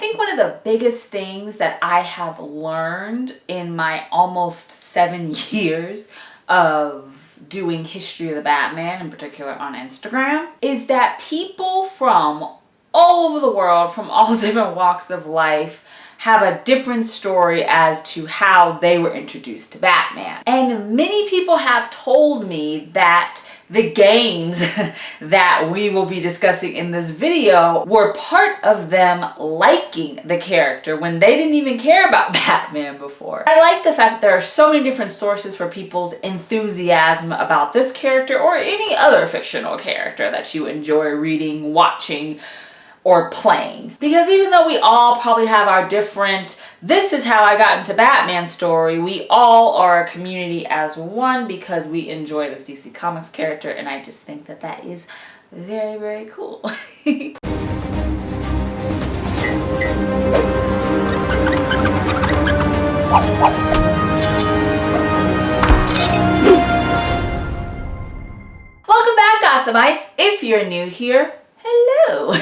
think one of the biggest things that I have learned in my almost 7 years of doing History of the Batman, in particular on Instagram, is that people from all over the world, from all different walks of life, have a different story as to how they were introduced to Batman. And many people have told me that the games that we will be discussing in this video were part of them liking the character when they didn't even care about Batman before. I like the fact that there are so many different sources for people's enthusiasm about this character or any other fictional character that you enjoy reading, watching, or playing. Because even though we all probably have our different, this is how I got into Batman story, we all are a community as one because we enjoy this DC Comics character, and I just think that that is very, very cool. Welcome back, Gothamites. If you're new here, hello.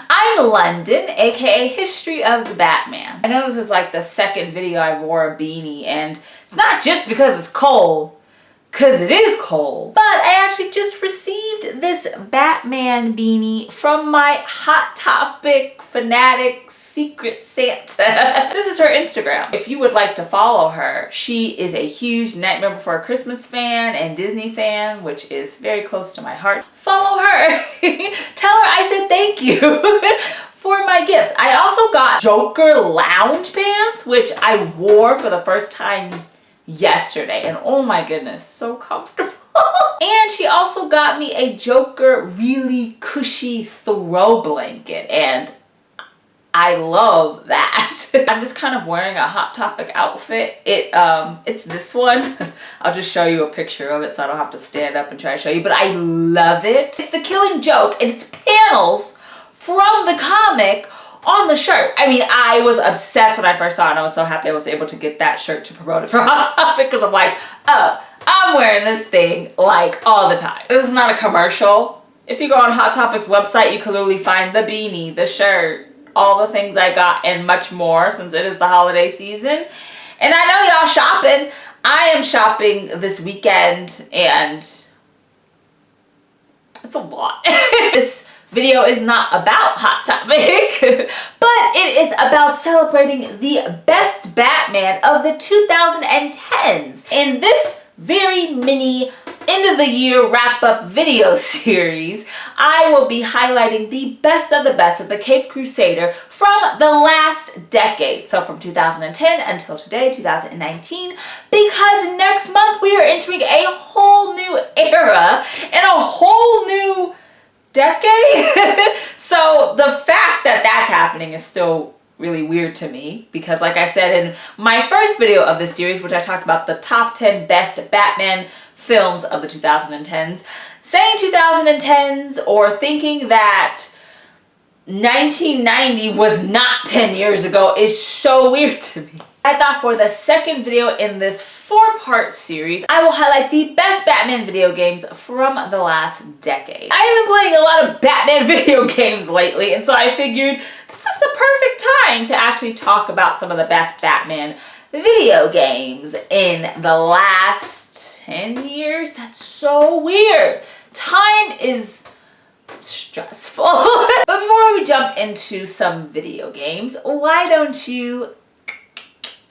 I'm London, aka History of the Batman. I know this is like the second video I wore a beanie, and it's not just because it's cold, because it is cold, but I actually just received this Batman beanie from my Hot Topic fanatic Secret Santa. This is her Instagram. If you would like to follow her, she is a huge Nightmare Before Christmas fan and Disney fan, which is very close to my heart. Follow her. Tell her I said thank you for my gifts. I also got Joker lounge pants, which I wore for the first time yesterday, and oh my goodness, so comfortable. And she also got me a Joker really cushy throw blanket, and I love that. I'm just kind of wearing a Hot Topic outfit. It's this one. I'll just show you a picture of it so I don't have to stand up and try to show you, but I love it. It's the Killing Joke, and it's panels from the comic on the shirt. I mean, I was obsessed when I first saw it, and I was so happy I was able to get that shirt to promote it for Hot Topic, because I'm like, oh, I'm wearing this thing like all the time. This is not a commercial. If you go on Hot Topic's website, you can literally find the beanie, the shirt, all the things I got, and much more, since it is the holiday season. And I know y'all shopping. I am shopping this weekend, and it's a lot. This video is not about Hot Topic, but it is about celebrating the best Batman of the 2010s. In this very mini end of the year wrap up video series, I will be highlighting the best of the Caped Crusader from the last decade. So from 2010 until today, 2019, because next month we are entering a whole new era and a whole new decade. So the fact that that's happening is still really weird to me, because like I said in my first video of this series, which I talked about the top 10 best Batman films of the 2010s, saying 2010s or thinking that 1990 was not 10 years ago is so weird to me. I thought for the second video in this 4-part series, I will highlight the best Batman video games from the last decade. I have been playing a lot of Batman video games lately, and so I figured this is the perfect time to actually talk about some of the best Batman video games in the last 10 years. That's so weird. Time is stressful. But before we jump into some video games, why don't you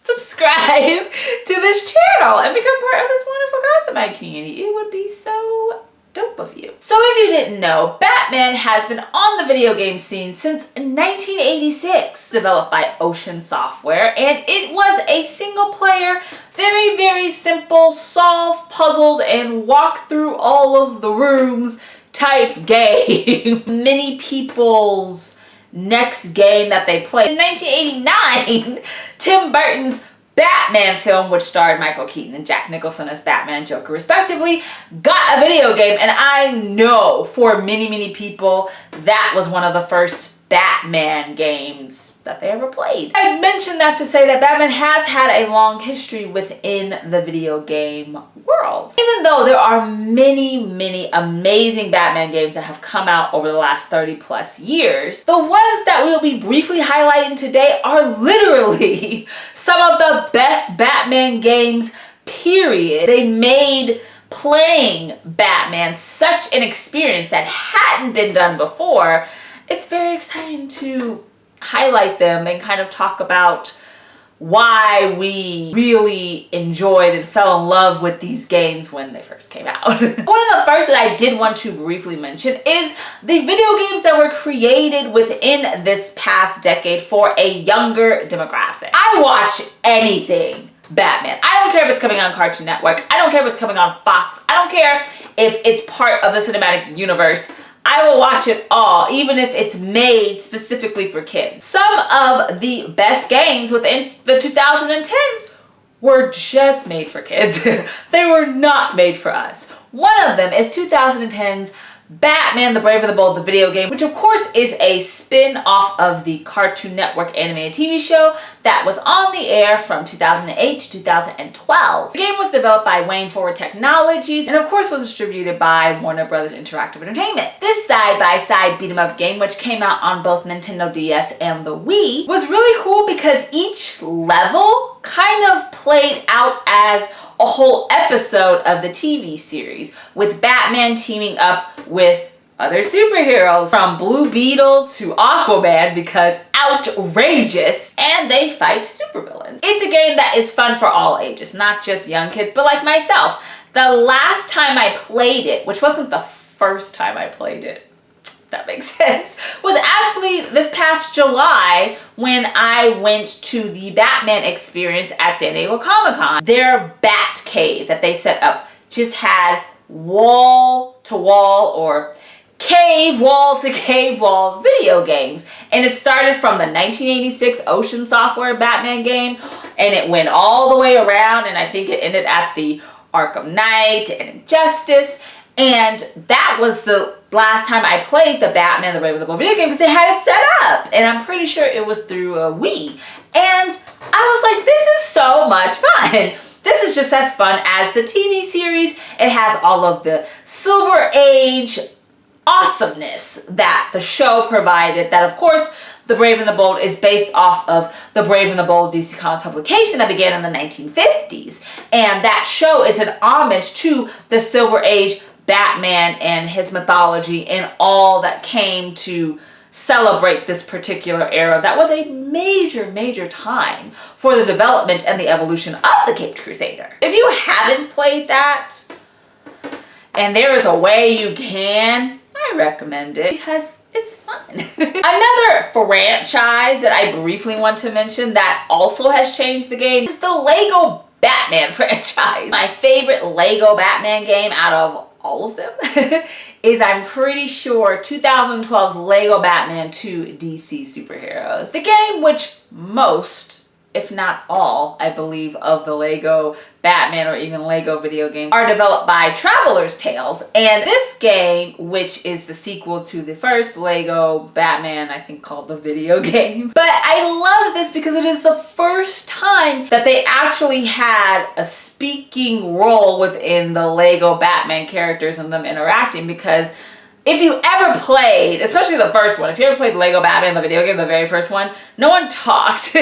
subscribe to this channel and become part of this wonderful Gothamite community? It would be so dope of you. So if you didn't know, Batman has been on the video game scene since 1986, developed by Ocean Software, and it was a single player, very, very simple, solve puzzles and walk through all of the rooms type game. Many people's next game that they played in 1989, Tim Burton's Batman film, which starred Michael Keaton and Jack Nicholson as Batman and Joker respectively, got a video game, and I know for many, many people that was one of the first Batman games that they ever played. I mentioned that to say that Batman has had a long history within the video game world. Even though there are many, many amazing Batman games that have come out over the last 30 plus years, the ones that we'll be briefly highlighting today are literally some of the best Batman games, period. They made playing Batman such an experience that hadn't been done before. It's very exciting to highlight them and kind of talk about why we really enjoyed and fell in love with these games when they first came out. One of the first that I did want to briefly mention is the video games that were created within this past decade for a younger demographic. I watch anything Batman. I don't care if it's coming on Cartoon Network. I don't care if it's coming on Fox. I don't care if it's part of the cinematic universe. I will watch it all, even if it's made specifically for kids. Some of the best games within the 2010s were just made for kids. They were not made for us. One of them is 2010's Batman the Brave and the Bold, the video game, which of course is a spin-off of the Cartoon Network animated TV show that was on the air from 2008 to 2012. The game was developed by Wayne Forward Technologies and of course was distributed by Warner Brothers Interactive Entertainment. This side-by-side beat-em-up game, which came out on both Nintendo DS and the Wii, was really cool because each level kind of played out as a whole episode of the TV series, with Batman teaming up with other superheroes from Blue Beetle to Aquaman because outrageous, and they fight supervillains. It's a game that is fun for all ages, not just young kids, but like myself. The last time I played it, which wasn't the first time I played it, that makes sense, was actually this past July when I went to the Batman experience at San Diego Comic-Con. Their Bat Cave that they set up just had wall-to-wall or cave wall-to-cave wall video games. And it started from the 1986 Ocean Software Batman game, and it went all the way around, and I think it ended at the Arkham Knight and Injustice. And that was the last time I played the Batman the Brave and the Bold video game because they had it set up. And I'm pretty sure it was through a Wii. And I was like, this is so much fun. This is just as fun as the TV series. It has all of the Silver Age awesomeness that the show provided, that of course The Brave and the Bold is based off of the Brave and the Bold DC Comics publication that began in the 1950s. And that show is an homage to the Silver Age Batman and his mythology and all that came to celebrate this particular era that was a major time for the development and the evolution of the Caped Crusader. If you haven't played that, and there is a way you can, I recommend it because it's fun. Another franchise that I briefly want to mention that also has changed the game is the Lego Batman franchise. My favorite Lego Batman game out of all of them is, I'm pretty sure, 2012's Lego Batman 2 DC Superheroes. The game which most, if not all, I believe, of the Lego Batman or even Lego video games are developed by Traveler's Tales. And this game, which is the sequel to the first Lego Batman, I think called the video game. But I love this because it is the first time that they actually had a speaking role within the Lego Batman characters and them interacting, because if you ever played, especially the first one, if you ever played Lego Batman, the video game, the very first one, no one talked.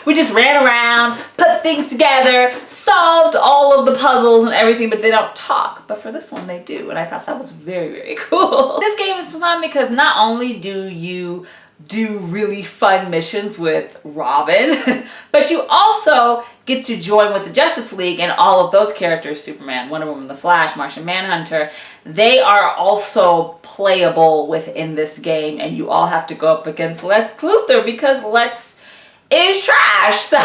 We just ran around, put things together, solved all of the puzzles and everything, but they don't talk. But for this one, they do, and I thought that was very cool. This game is fun because not only do you do really fun missions with Robin, but you also get to join with the Justice League and all of those characters, Superman, Wonder Woman, The Flash, Martian Manhunter. They are also playable within this game, and you all have to go up against Lex Luthor because Lex is trash. So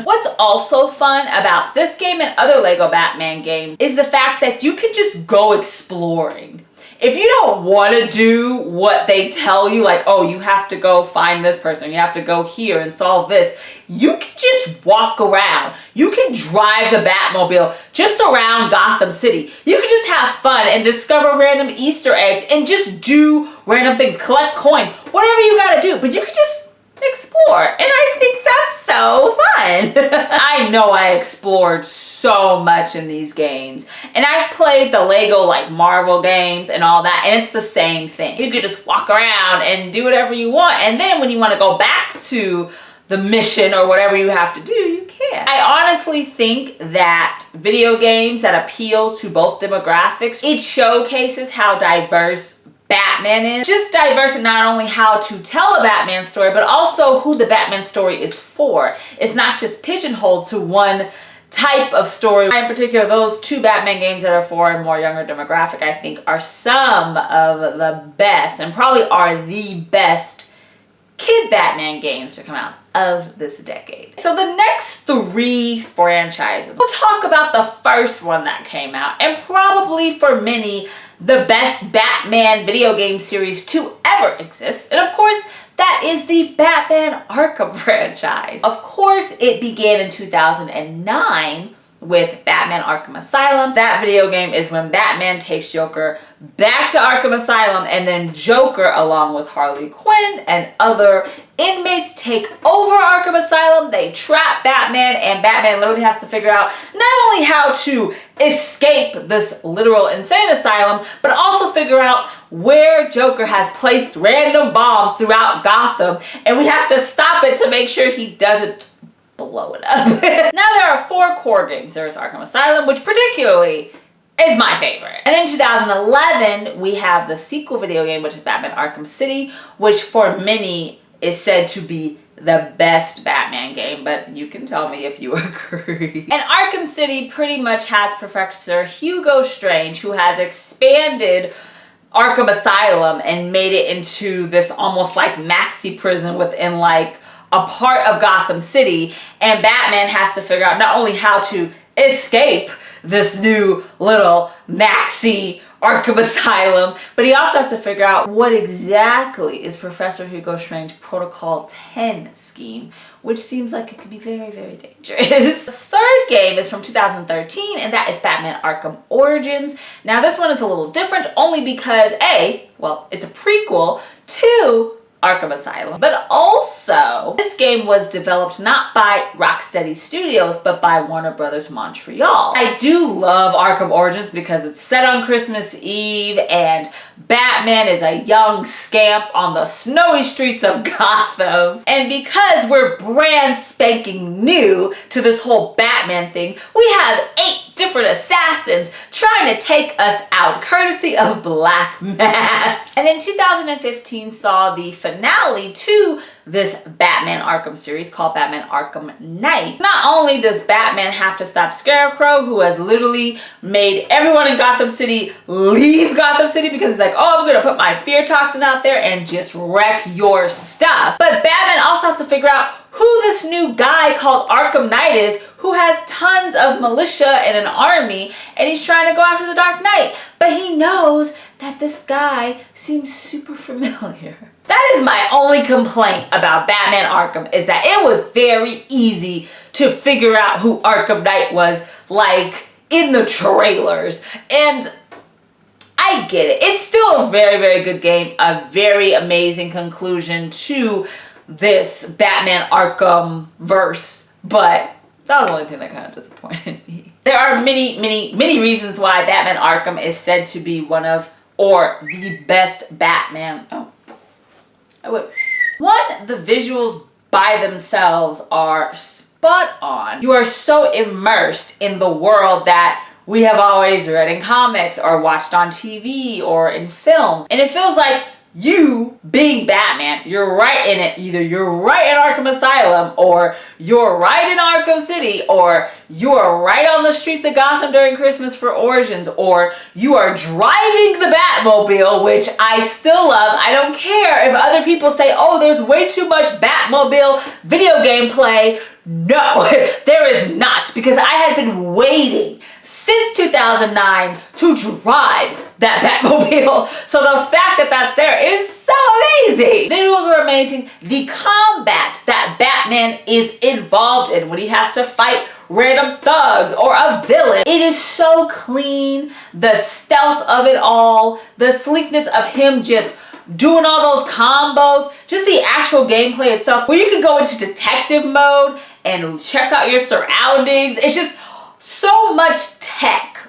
what's also fun about this game and other Lego Batman games is the fact that you can just go exploring. If you don't want to do what they tell you, like, oh, you have to go find this person, you have to go here and solve this, you can just walk around. You can drive the Batmobile just around Gotham City. You can just have fun and discover random Easter eggs and just do random things, collect coins, whatever you gotta do. But you can just explore. And I think that's so fun. I know I explored so much in these games. And I've played the Lego like Marvel games and all that, and it's the same thing. You could just walk around and do whatever you want, and then when you want to go back to the mission or whatever you have to do, you can. I honestly think that video games that appeal to both demographics, it showcases how diverse Batman is. Just diverse in not only how to tell a Batman story, but also who the Batman story is for. It's not just pigeonholed to one type of story. In particular, those two Batman games that are for a more younger demographic, I think are some of the best, and probably are the best kid Batman games to come out of this decade. So the next three franchises, we'll talk about the first one that came out, and probably for many, the best Batman video game series to ever exist. And of course, that is the Batman Arkham franchise. Of course, it began in 2009 with Batman Arkham Asylum. That video game is when Batman takes Joker back to Arkham Asylum, and then Joker, along with Harley Quinn and other inmates, take over Arkham Asylum. They trap Batman, and Batman literally has to figure out not only how to escape this literal insane asylum, but also figure out where Joker has placed random bombs throughout Gotham, and we have to stop it to make sure he doesn't blow it up. Now there are 4 core games. There's Arkham Asylum, which particularly is my favorite. And in 2011, we have the sequel video game, which is Batman Arkham City, which for many is said to be the best Batman game, but you can tell me if you agree. And Arkham City pretty much has Professor Hugo Strange, who has expanded Arkham Asylum and made it into this almost like maxi prison within like a part of Gotham City, and Batman has to figure out not only how to escape this new little maxi Arkham Asylum, but he also has to figure out what exactly is Professor Hugo Strange's Protocol 10 scheme, which seems like it could be very, very dangerous. The third game is from 2013, and that is Batman Arkham Origins. Now this one is a little different only because A, well, it's a prequel to Arkham Asylum, but also this game was developed not by Rocksteady Studios, but by Warner Brothers Montreal. I do love Arkham Origins because it's set on Christmas Eve, and Batman is a young scamp on the snowy streets of Gotham. And because we're brand spanking new to this whole Batman thing, we have 8 different assassins trying to take us out, courtesy of Black Mask. And in 2015 saw the finale to this Batman Arkham series called Batman Arkham Knight. Not only does Batman have to stop Scarecrow, who has literally made everyone in Gotham City leave Gotham City because he's like, oh, I'm gonna put my fear toxin out there and just wreck your stuff. But Batman also has to figure out who this new guy called Arkham Knight is, who has tons of militia and an army, and he's trying to go after the Dark Knight. But he knows that this guy seems super familiar. That is my only complaint about Batman Arkham, is that it was very easy to figure out who Arkham Knight was, like, in the trailers. And I get it. It's still a very, very good game, a very amazing conclusion to this Batman Arkham verse, but that was the only thing that kind of disappointed me. There are many, many, many reasons why Batman Arkham is said to be one of, or the best Batman. One, the visuals by themselves are spot on. You are so immersed in the world that we have always read in comics or watched on TV or in film. And it feels like you, being Batman, you're right in it. Either you're right in Arkham Asylum, or you're right in Arkham City, or you are right on the streets of Gotham during Christmas for Origins, or you are driving the Batmobile, which I still love. I don't care if other people say, oh, there's way too much Batmobile video game play. No, there is not, because I had been waiting since 2009 to drive that Batmobile. So the fact that that's there is so amazing. Visuals are amazing. The combat that Batman is involved in when he has to fight random thugs or a villain, it is so clean. The stealth of it all, the sleekness of him just doing all those combos, just the actual gameplay itself, where you can go into detective mode and check out your surroundings. It's just so much tech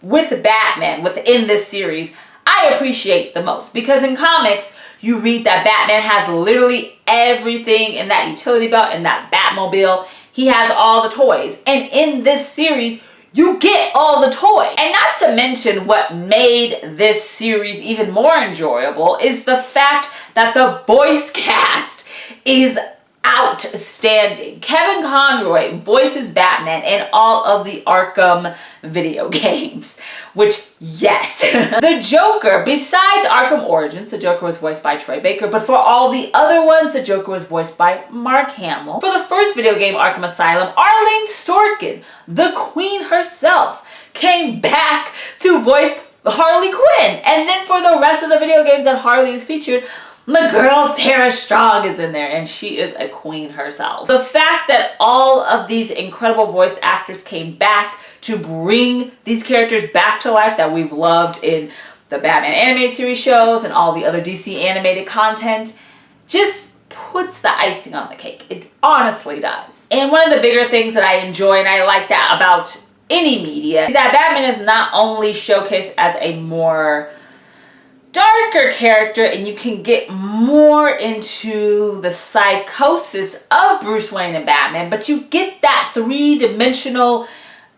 with Batman within this series I appreciate the most, because in comics you read that Batman has literally everything in that utility belt, in that Batmobile. He has all the toys, and in this series you get all the toys. And not to mention, what made this series even more enjoyable is the fact that the voice cast is outstanding. Kevin Conroy voices Batman in all of the Arkham video games, which, yes. The Joker, besides Arkham Origins, the Joker was voiced by Troy Baker, but for all the other ones, the Joker was voiced by Mark Hamill. For the first video game, Arkham Asylum, Arlene Sorkin, the Queen herself, came back to voice Harley Quinn. And then for the rest of the video games that Harley is featured, my girl Tara Strong is in there, and she is a queen herself. The fact that all of these incredible voice actors came back to bring these characters back to life that we've loved in the Batman animated series shows and all the other DC animated content just puts the icing on the cake. It honestly does. And one of the bigger things that I enjoy, and I like that about any media, is that Batman is not only showcased as a more darker character, and you can get more into the psychosis of Bruce Wayne and Batman, but you get that three-dimensional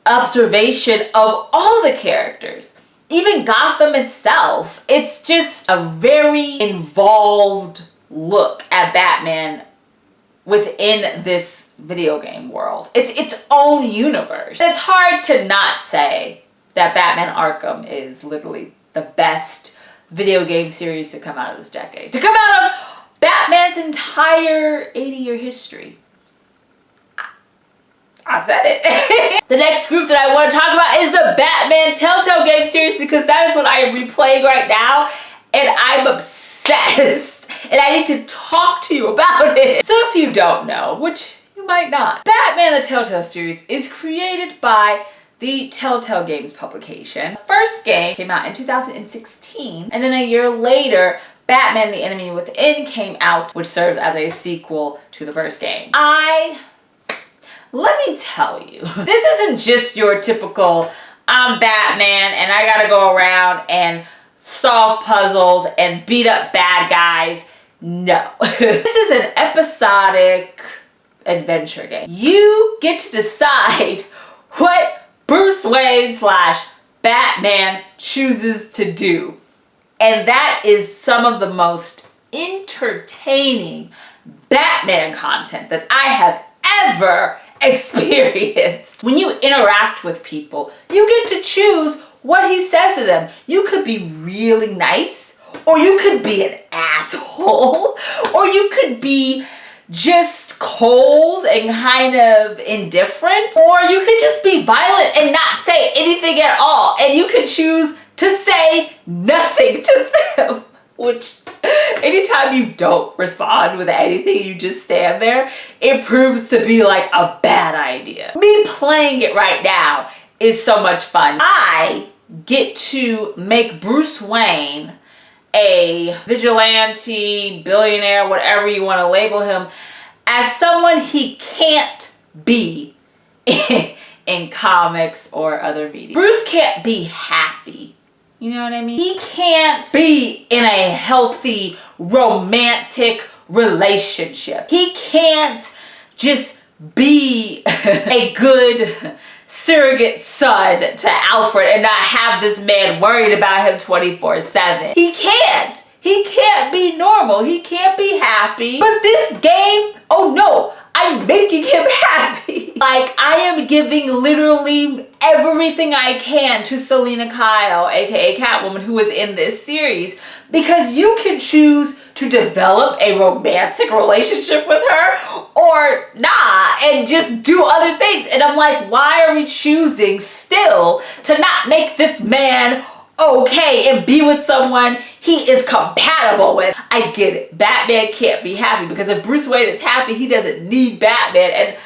observation of all the characters. Even Gotham itself, it's just a very involved look at Batman within this video game world. It's its own universe. It's hard to not say that Batman Arkham is literally the best video game series to come out of this decade. To come out of Batman's entire 80-year history. I said it. The next group that I want to talk about is the Batman Telltale game series, because that is what I am replaying right now, and I'm obsessed. And I need to talk to you about it. So if you don't know, which you might not, Batman the Telltale series is created by the Telltale Games publication. The first game came out in 2016, and then a year later, Batman the Enemy Within came out, which serves as a sequel to the first game. Let me tell you, this isn't just your typical, I'm Batman and I gotta go around and solve puzzles and beat up bad guys. No. This is an episodic adventure game. You get to decide what Bruce Wayne / Batman chooses to do. And that is some of the most entertaining Batman content that I have ever experienced. When you interact with people, you get to choose what he says to them. You could be really nice, or you could be an asshole, or you could be just cold and kind of indifferent, or you could just be violent and not say anything at all, and you could choose to say nothing to them. Which, anytime you don't respond with anything, you just stand there, it proves to be like a bad idea. Me playing it right now is so much fun. I get to make Bruce Wayne a vigilante, billionaire, whatever you want to label him, as someone he can't be in comics or other media. Bruce can't be happy. You know what I mean? He can't be in a healthy, romantic relationship. He can't just be a good surrogate son to Alfred and not have this man worried about him 24/7. He can't. He can't be normal. He can't be happy. But this game, oh no, I'm making him happy. Like, I am giving literally everything I can to Selena Kyle, aka Catwoman, who is in this series, because you can choose to develop a romantic relationship with her or not and just do other things. And I'm like, why are we choosing still to not make this man okay and be with someone he is compatible with? I get it. Batman can't be happy, because if Bruce Wayne is happy, he doesn't need Batman, and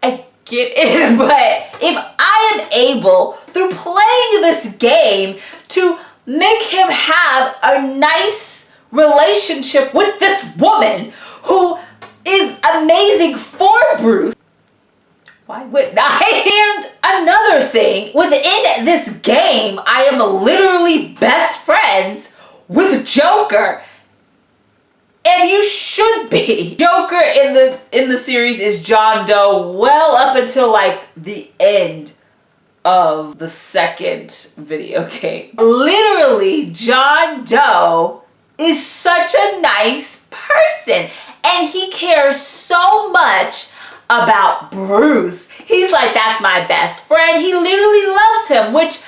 I get it. But if I am able, through playing this game, to make him have a nice relationship with this woman who is amazing for Bruce. Why wouldn't I? And another thing, within this game, I am literally best friends with Joker. And you should be. Joker in the series is John Doe well up until like the end of the second video game. Literally, John Doe is such a nice person, and he cares so much about Bruce. He's like, that's my best friend. He literally loves him, which,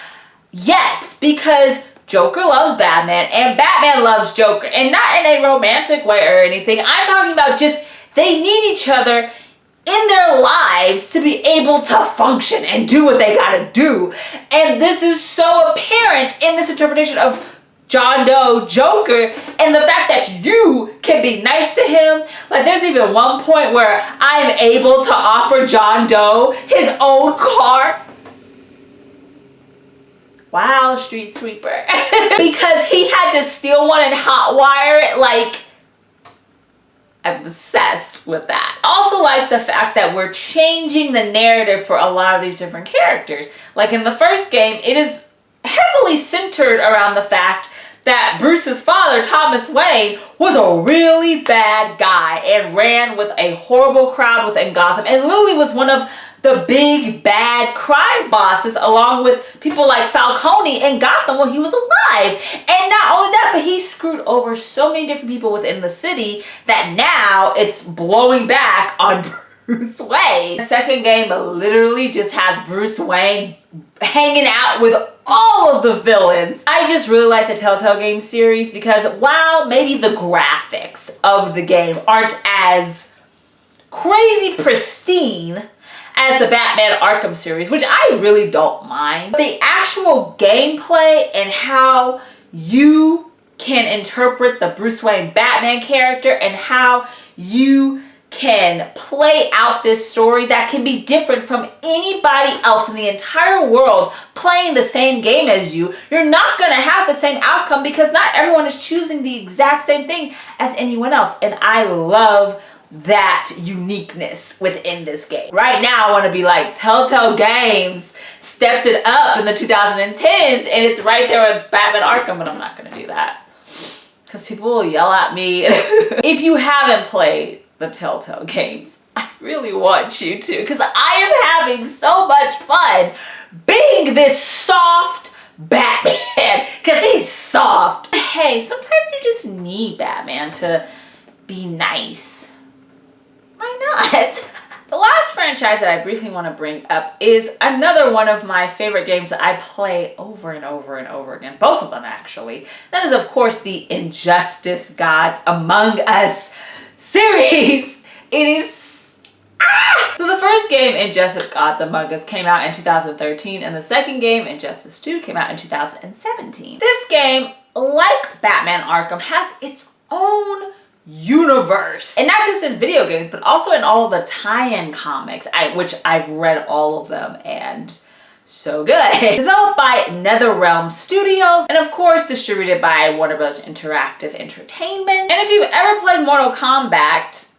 yes, because Joker loves Batman and Batman loves Joker, and not in a romantic way or anything. I'm talking about just they need each other in their lives to be able to function and do what they gotta do. And this is so apparent in this interpretation of John Doe Joker, and the fact that you can be nice to him. Like, there's even one point where I'm able to offer John Doe his own car. Wow, street sweeper. Because he had to steal one and hotwire it. Like, I'm obsessed with that. Also like the fact that we're changing the narrative for a lot of these different characters. Like in the first game, it is heavily centered around the fact that Bruce's father, Thomas Wayne, was a really bad guy and ran with a horrible crowd within Gotham and literally was one of the big bad crime bosses, along with people like Falcone in Gotham when he was alive. And not only that, but he screwed over so many different people within the city that now it's blowing back on Bruce Wayne. The second game literally just has Bruce Wayne hanging out with all of the villains. I just really like the Telltale game series because while maybe the graphics of the game aren't as crazy pristine as the Batman Arkham series, which I really don't mind, the actual gameplay and how you can interpret the Bruce Wayne Batman character and how you can play out this story that can be different from anybody else in the entire world playing the same game as you. You're not going to have the same outcome because not everyone is choosing the exact same thing as anyone else. And I love that uniqueness within this game. Right now, I want to be like, Telltale Games stepped it up in the 2010s, and it's right there with Batman Arkham, but I'm not going to do that because people will yell at me. If you haven't played the Telltale Games, I really want you to, because I am having so much fun being this soft Batman, because he's soft. Hey, sometimes you just need Batman to be nice. Why not? The last franchise that I briefly want to bring up is another one of my favorite games that I play over and over and over again. Both of them, actually. That is, of course, the Injustice Gods Among Us series. It is... So the first game, Injustice Gods Among Us, came out in 2013, and the second game, Injustice 2, came out in 2017. This game, like Batman Arkham, has its own universe, and not just in video games but also in all of the tie-in comics, which I've read all of them, and so good. Developed by NetherRealm Studios and of course distributed by Warner Bros. Interactive Entertainment. And if you've ever played Mortal Kombat,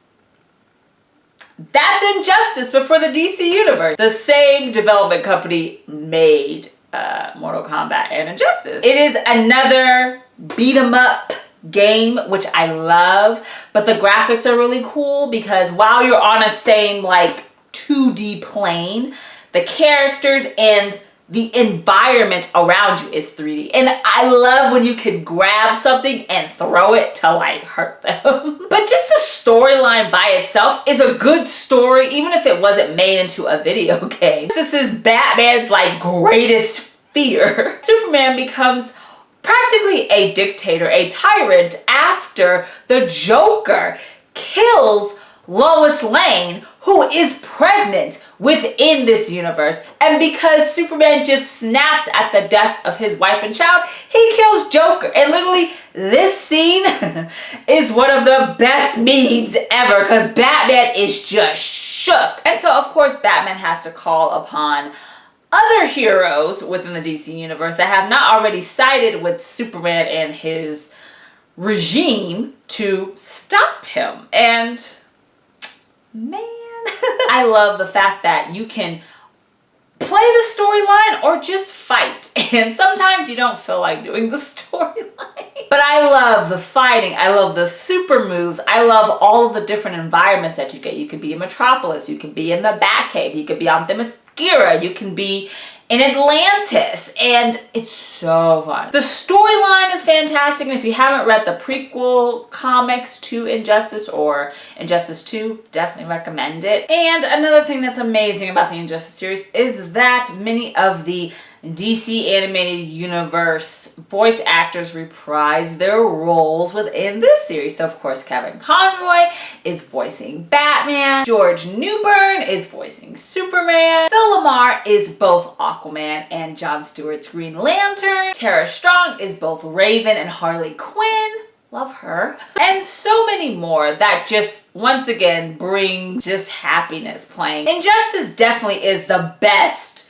that's Injustice but for the DC universe. The same development company made Mortal Kombat and Injustice. It is another beat 'em up game, which I love, but the graphics are really cool because while you're on a same like 2D plane, the characters and the environment around you is 3D. And I love when you can grab something and throw it to like hurt them. But just the storyline by itself is a good story, even if it wasn't made into a video game. This is Batman's like greatest fear. Superman becomes practically a dictator, a tyrant, after the Joker kills Lois Lane, who is pregnant within this universe. And because Superman just snaps at the death of his wife and child, he kills Joker. And literally, this scene is one of the best memes ever because Batman is just shook. And so, of course, Batman has to call upon other heroes within the DC universe that have not already sided with Superman and his regime to stop him. And man, I love the fact that you can play the storyline or just fight. And sometimes you don't feel like doing the storyline. But I love the fighting. I love the super moves. I love all of the different environments that you get. You can be in Metropolis. You can be in the Batcave. You could be on Themyscira. You can be in Atlantis, and it's so fun. The storyline is fantastic, and if you haven't read the prequel comics to Injustice or Injustice 2, definitely recommend it. And another thing that's amazing about the Injustice series is that many of the DC animated universe voice actors reprise their roles within this series. So of course Kevin Conroy is voicing Batman, George Newbern is voicing Superman, Phil Lamar is both Aquaman and Jon Stewart's Green Lantern, Tara Strong is both Raven and Harley Quinn, love her, and so many more that just once again brings just happiness playing. Injustice definitely is the best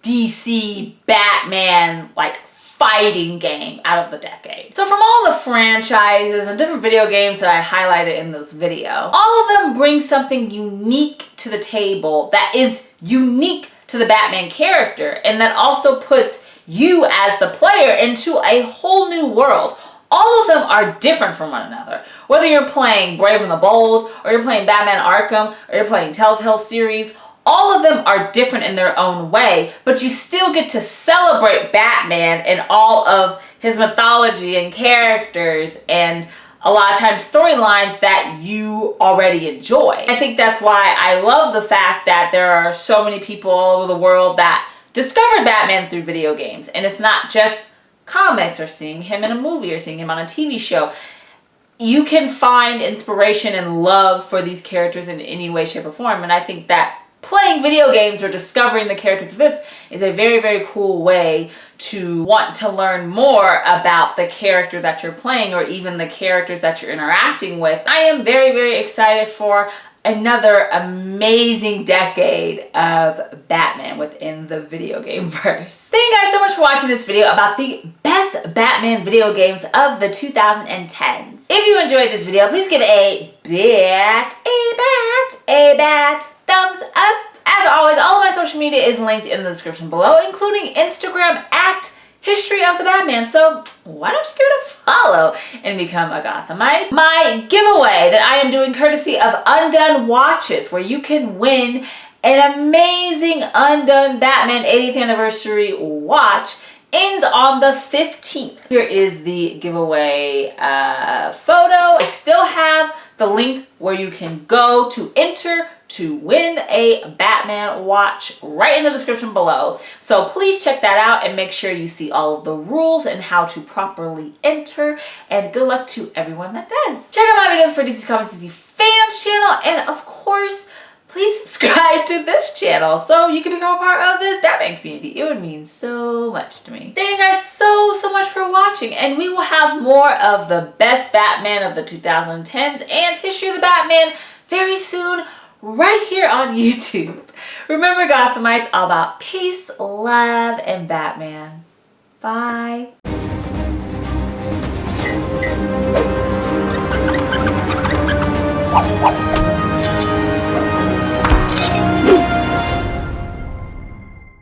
DC Batman like fighting game out of the decade. So from all the franchises and different video games that I highlighted in this video, all of them bring something unique to the table that is unique to the Batman character, and that also puts you as the player into a whole new world. All of them are different from one another. Whether you're playing Brave and the Bold, or you're playing Batman Arkham, or you're playing Telltale series, all of them are different in their own way, but you still get to celebrate Batman and all of his mythology and characters and a lot of times storylines that you already enjoy. I think that's why I love the fact that there are so many people all over the world that discovered Batman through video games. And it's not just comics or seeing him in a movie or seeing him on a TV show. You can find inspiration and love for these characters in any way, shape, or form. And I think that playing video games or discovering the characters of this is a very, very cool way to want to learn more about the character that you're playing or even the characters that you're interacting with. I am very, very excited for another amazing decade of Batman within the video game verse. Thank you guys so much for watching this video about the best Batman video games of the 2010s. If you enjoyed this video, please give it a bat thumbs up. As always, all of my social media is linked in the description below, including Instagram at History of the Batman. So why don't you give it a follow and become a Gothamite? My giveaway that I am doing courtesy of UNDONE watches, where you can win an amazing UNDONE Batman 80th anniversary watch, ends on the 15th. Here is the giveaway photo. I still have the link where you can go to enter to win a Batman watch right in the description below. So please check that out and make sure you see all of the rules and how to properly enter. And good luck to everyone that does. Check out my videos for DC Comics DC Fans channel, and of course, please subscribe to this channel so you can become a part of this Batman community. It would mean so much to me. Thank you guys so much for watching, and we will have more of the best Batman of the 2010s and History of the Batman very soon, right here on YouTube. Remember, Gothamites, all about peace, love, and Batman. Bye.